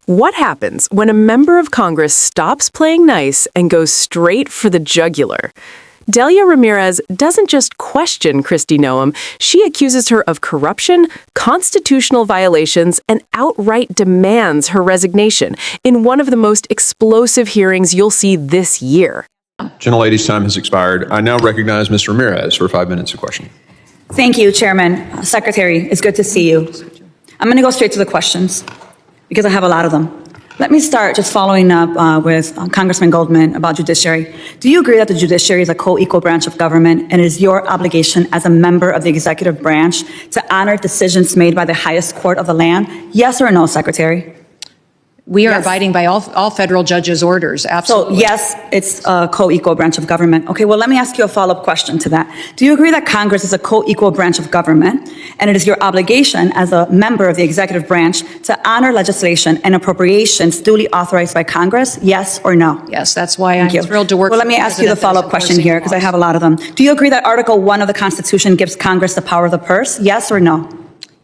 What happens when a member of Congress stops playing nice and goes straight for the jugular? Delia Ramirez doesn't just question Kristi Noem, she accuses her of corruption, constitutional violations, and outright demands her resignation in one of the most explosive hearings you'll see this year. Gentlelady's time has expired. I now recognize Ms. Ramirez for 5 minutes of questioning. Thank you, Chairman. Secretary, it's good to see you. I'm going to go straight to the questions because I have a lot of them. Let me start just following up with Congressman Goldman about judiciary. Do you agree that the judiciary is a co-equal branch of government and it is your obligation as a member of the executive branch to honor decisions made by the highest court of the land? Yes or no, Secretary? We are abiding by all federal judges' orders, absolutely. So yes, it's a co-equal branch of government. Okay, well, let me ask you a follow-up question to that. Do you agree that Congress is a co-equal branch of government and it is your obligation as a member of the executive branch to honor legislation and appropriations duly authorized by Congress? Yes or no? Yes, that's why I'm thrilled to work. Well, let me ask you the follow-up question here because I have a lot of them. Do you agree that Article 1 of the Constitution gives Congress the power of the purse? Yes or no?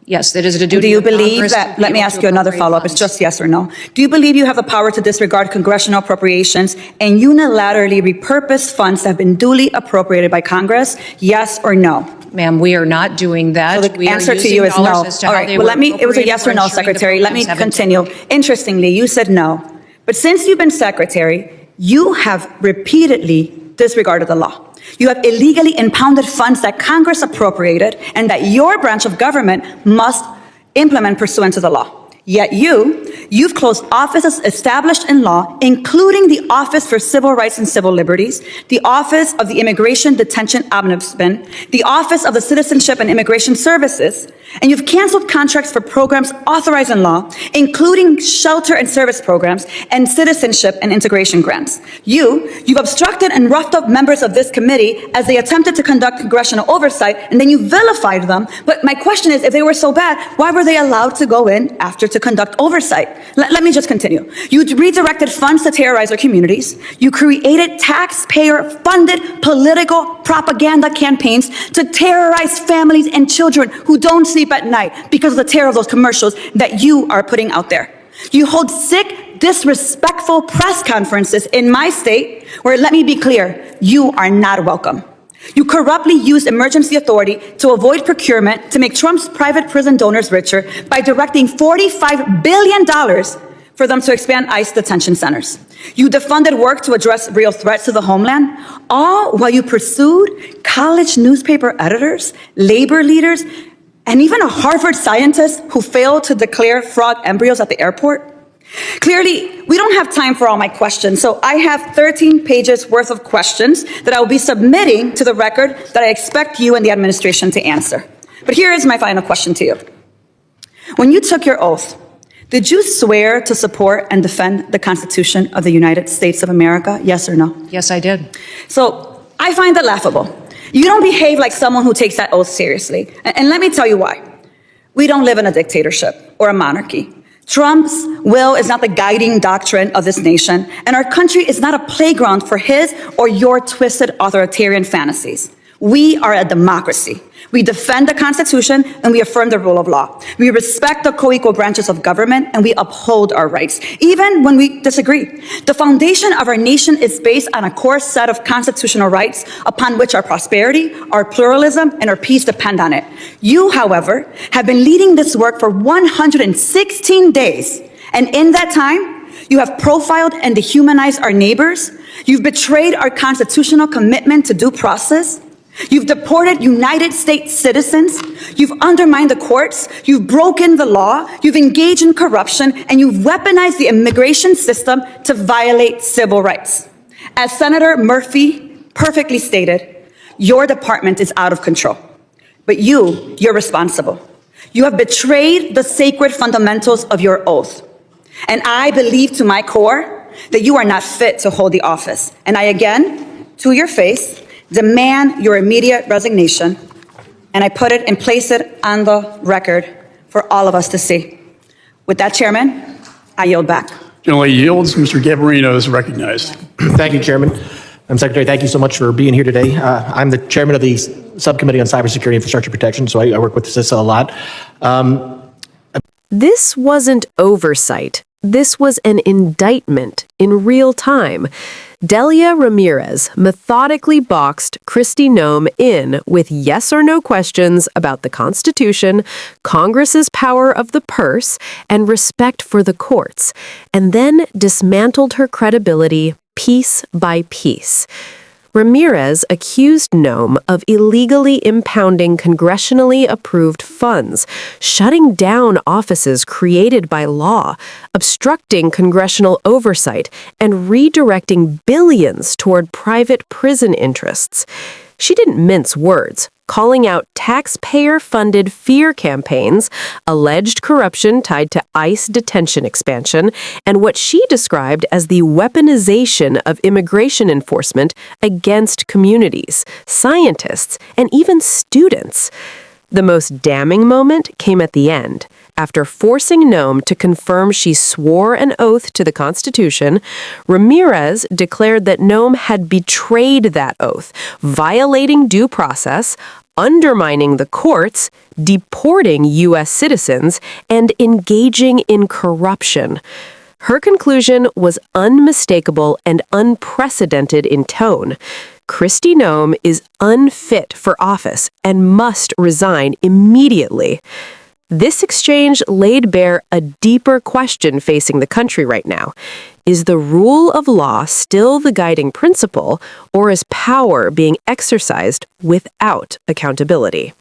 Yes, that is a duty. Do you believe that, let me ask you another follow-up, it's just yes or no. Do you believe you have the power to disregard congressional appropriations and unilaterally repurpose funds that have been duly appropriated by Congress? Yes or no? Ma'am, we are not doing that. So the answer to you is no. All right, well, it was a yes or no, Secretary. Let me continue. Interestingly, you said no. But since you've been Secretary, you have repeatedly disregarded the law. You have illegally impounded funds that Congress appropriated and that your branch of government must implement pursuant to the law. Yet you've closed offices established in law, including the Office for Civil Rights and Civil Liberties, the Office of the Immigration Detention Ombudsman, the Office of the Citizenship and Immigration Services, and you've canceled contracts for programs authorized in law, including shelter and service programs and citizenship and integration grants. You've obstructed and roughed up members of this committee as they attempted to conduct congressional oversight, and then you vilified them. But my question is, if they were so bad, why were they allowed to go in after to conduct oversight? Let me just continue. You redirected funds to terrorize our communities. You created taxpayer-funded political propaganda campaigns to terrorize families and children who don't sleep at night because of the terror of those commercials that you are putting out there. You hold sick, disrespectful press conferences in my state where, let me be clear, you are not welcome. You corruptly used emergency authority to avoid procurement to make Trump's private prison donors richer by directing $45 billion for them to expand ICE detention centers. You defunded work to address real threats to the homeland, all while you pursued college newspaper editors, labor leaders, and even a Harvard scientist who failed to declare frog embryos at the airport. Clearly, we don't have time for all my questions, so I have 13 pages worth of questions that I will be submitting to the record that I expect you and the administration to answer. But here is my final question to you. When you took your oath, did you swear to support and defend the Constitution of the United States of America? Yes or no? Yes, I did. So I find that laughable. You don't behave like someone who takes that oath seriously. And let me tell you why. We don't live in a dictatorship or a monarchy. Trump's will is not the guiding doctrine of this nation, and our country is not a playground for his or your twisted authoritarian fantasies. We are a democracy. We defend the Constitution and we affirm the rule of law. We respect the co-equal branches of government and we uphold our rights, even when we disagree. The foundation of our nation is based on a core set of constitutional rights upon which our prosperity, our pluralism, and our peace depend on it. You, however, have been leading this work for 116 days, and in that time, you have profiled and dehumanized our neighbors. You've betrayed our constitutional commitment to due process. You've deported United States citizens. You've undermined the courts. You've broken the law. You've engaged in corruption, and you've weaponized the immigration system to violate civil rights. As Senator Murphy perfectly stated, your department is out of control. But you're responsible. You have betrayed the sacred fundamentals of your oath. And I believe to my core that you are not fit to hold the office. And I again, to your face, demand your immediate resignation, and I put it and place it on the record for all of us to see. With that, Chairman, I yield back. Gentlelady yields. Mr. Gabarino is recognized. Thank you, Chairman. Madam Secretary, thank you so much for being here today. I'm the chairman of the Subcommittee on Cybersecurity Infrastructure Protection, so I work with CISA a lot. This wasn't oversight. This was an indictment in real time. Delia Ramirez methodically boxed Kristi Noem in with yes or no questions about the Constitution, Congress's power of the purse, and respect for the courts, and then dismantled her credibility piece by piece. Ramirez accused Noem of illegally impounding congressionally approved funds, shutting down offices created by law, obstructing congressional oversight, and redirecting billions toward private prison interests. She didn't mince words, calling out taxpayer-funded fear campaigns, alleged corruption tied to ICE detention expansion, and what she described as the weaponization of immigration enforcement against communities, scientists, and even students. The most damning moment came at the end. After forcing Noem to confirm she swore an oath to the Constitution, Ramirez declared that Noem had betrayed that oath, violating due process, undermining the courts, deporting U.S. citizens, and engaging in corruption. Her conclusion was unmistakable and unprecedented in tone. Kristi Noem is unfit for office and must resign immediately. This exchange laid bare a deeper question facing the country right now. Is the rule of law still the guiding principle, or is power being exercised without accountability?